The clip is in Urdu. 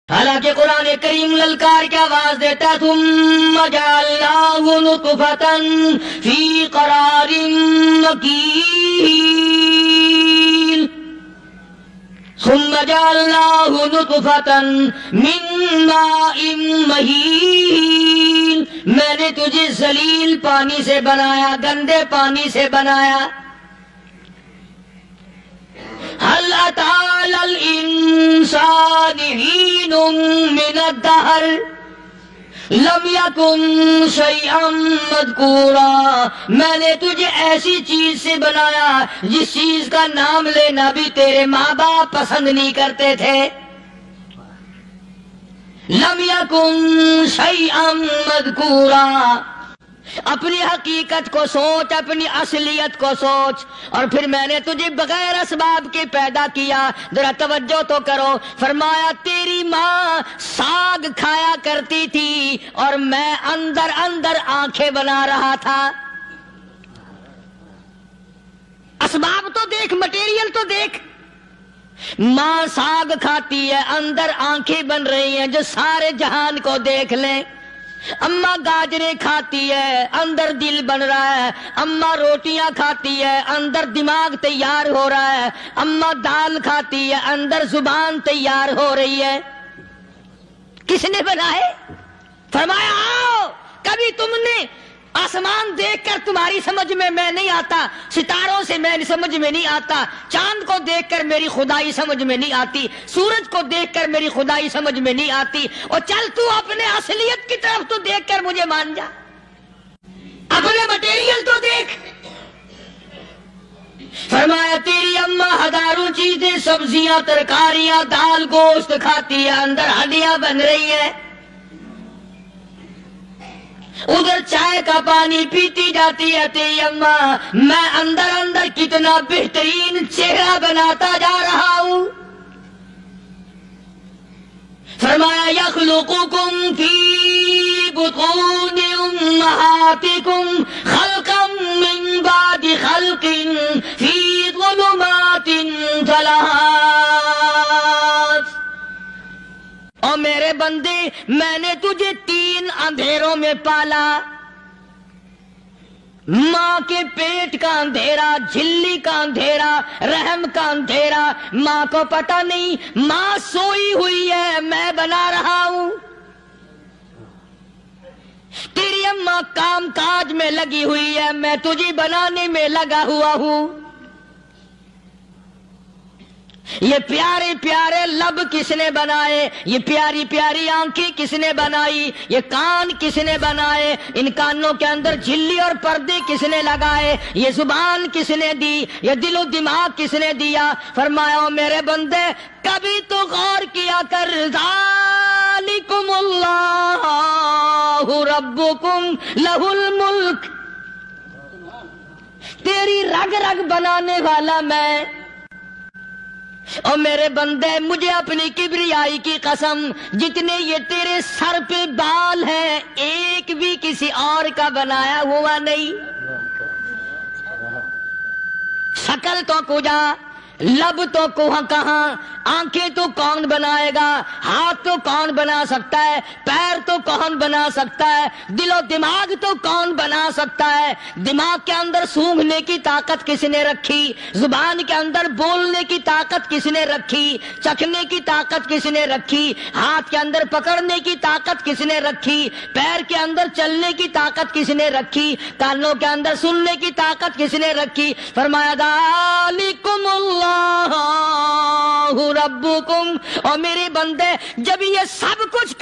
حالانکہ قرآن کریم للکار کی آواز دیتا ہے ثم جعلناہ نطفۃ فی قرار مکین، ثم جعلناہ نطفۃ من ماء مہین، میں نے تجھے ذلیل پانی سے بنایا، گندے پانی سے بنایا۔ هل أتى على الإنسان حين من الدهر لم يكن شيئا مذكورا، میں نے تجھے ایسی چیز سے بنایا جس چیز کا نام لینا بھی تیرے ماں باپ پسند نہیں کرتے تھے۔ لم يكن شيئا مذكورا، اپنی حقیقت کو سوچ، اپنی اصلیت کو سوچ۔ اور پھر میں نے تجھے بغیر اسباب کے پیدا کیا، ذرا توجہ تو کرو۔ فرمایا تیری ماں ساگ کھایا کرتی تھی اور میں اندر اندر آنکھیں بنا رہا تھا۔ اسباب تو دیکھ، مٹیریل تو دیکھ۔ ماں ساگ کھاتی ہے، اندر آنکھیں بن رہی ہیں جو سارے جہان کو دیکھ لیں۔ اماں گاجریں کھاتی ہے، اندر دل بن رہا ہے۔ اماں روٹیاں کھاتی ہے، اندر دماغ تیار ہو رہا ہے۔ اماں دال کھاتی ہے، اندر زبان تیار ہو رہی ہے۔ کس نے بنائے؟ فرمایا آؤ، کبھی تم نے آسمان دیکھ کر تمہاری سمجھ میں نہیں آتا، ستاروں سے میں سمجھ میں نہیں آتا، چاند کو دیکھ کر میری خدائی سمجھ میں نہیں آتی، سورج کو دیکھ کر میری خدائی سمجھ میں نہیں آتی۔ اور چل تو اپنے اصلیت کی طرف تو دیکھ کر مجھے مان جا، اپنے مٹیریل تو دیکھ۔ فرمایا تیری اماں ہزاروں چیزیں، سبزیاں، ترکاریاں، دال، گوشت کھاتی ہے، اندر ہڈیاں بن رہی ہے۔ ادھر چائے کا پانی پیتی جاتی ہے تیری اماں، میں اندر اندر کتنا بہترین چہرہ بناتا جا رہا ہوں۔ فرمایا یخلقکم فی بطون امہاتکم خلقا من بعد خلق فی ظلمات ثلاث، اور میرے بندے میں نے تجھے 3 اندھیروں میں پالا۔ ماں کے پیٹ کا اندھیرا، جھلی کا اندھیرا، رحم کا اندھیرا، ماں کو پتہ نہیں ماں سوئی ہوئی ہے، میں بنا رہا ہوں۔ تیری اماں کام کاج میں لگی ہوئی ہے، میں تجھے بنانے میں لگا ہوا ہوں۔ یہ پیارے پیارے لب کس نے بنائے؟ یہ پیاری پیاری آنکھیں کس نے بنائی؟ یہ کان کس نے بنائے؟ ان کانوں کے اندر جھلی اور پردے کس نے لگائے؟ یہ زبان کس نے دی؟ یہ دل و دماغ کس نے دیا؟ فرمایا میرے بندے کبھی تو غور کیا کر، ذالکم اللہ ربکم لہ الملک، تیری رگ رگ بنانے والا میں۔ اور میرے بندے مجھے اپنی کبریائی کی قسم، جتنے یہ تیرے سر پہ بال ہیں ایک بھی کسی اور کا بنایا ہوا نہیں۔ شکل تو کجا، لب تو کہاں، آنکھیں تو کون بنائے گا، ہاتھ تو کون بنا سکتا ہے، پیر تو کون بنا سکتا ہے، دل و دماغ تو کون بنا سکتا ہے؟ دماغ کے اندر سونگھنے کی طاقت کس نے رکھی؟ زبان کے اندر بولنے کی طاقت کس نے رکھی؟ چکھنے کی طاقت کس نے رکھی؟ ہاتھ کے اندر پکڑنے کی طاقت کس نے رکھی؟ پیر کے اندر چلنے کی طاقت کس نے رکھی؟ کانوں کے اندر سننے کی طاقت کس نے رکھی؟ فرمایا ذالکم اللہ ربکم، اور میرے بندے جب یہ سب کچھ